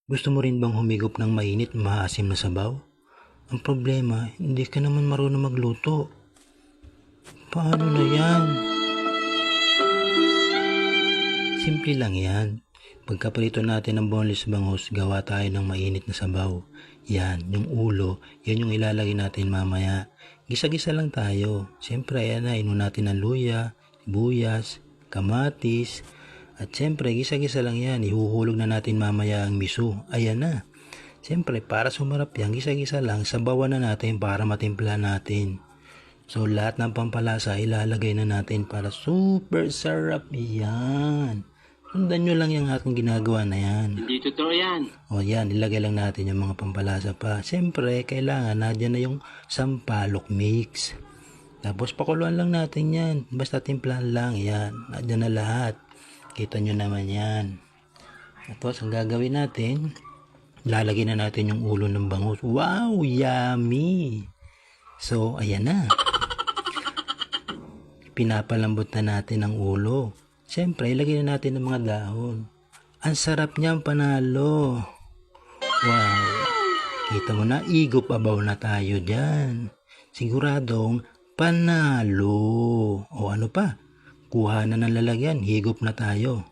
Gusto mo rin bang humigop ng mainit maasim na sabaw? Ang problema, hindi ka naman marunong magluto. Paano na yan? Simple lang yan. Pagkaprito natin ng boneless bangus, gawa tayo ng mainit na sabaw. Yan, yung ulo, yan yung ilalagay natin mamaya. Gisa-gisa lang tayo. Siyempre, ayan na, inunatin natin ng luya, sibuyas, kamatis, at siyempre, gisa-gisa lang yan. Ihuhulog na natin mamaya ang miso. Ayan na. Siyempre, para sumarap yan, gisa-gisa lang, sabawan na natin para matimpla natin. So, lahat ng pampalasa ilalagay na natin para super sarap yan. Sundan nyo lang yung aking ginagawa na yan. Hindi totoo yan. O yan, ilagay lang natin yung mga pampalasa pa. Siyempre, kailangan nadyan na yung sampalok mix. Tapos, pakuluan lang natin yan. Basta timplahan lang, yan. Nadyan na lahat. Kita nyo naman yan. Tapos, ang gagawin natin, lalagay na natin yung ulo ng bangus. Wow, yummy! So, ayan na. Pinapalambot na natin ang ulo. Siyempre, ilagay na natin ang mga dahon. Ang sarap niyang panalo. Wow! Kita mo na, igop abaw na tayo dyan. Siguradong panalo. O ano pa? Kuha na ng lalagyan, higop na tayo.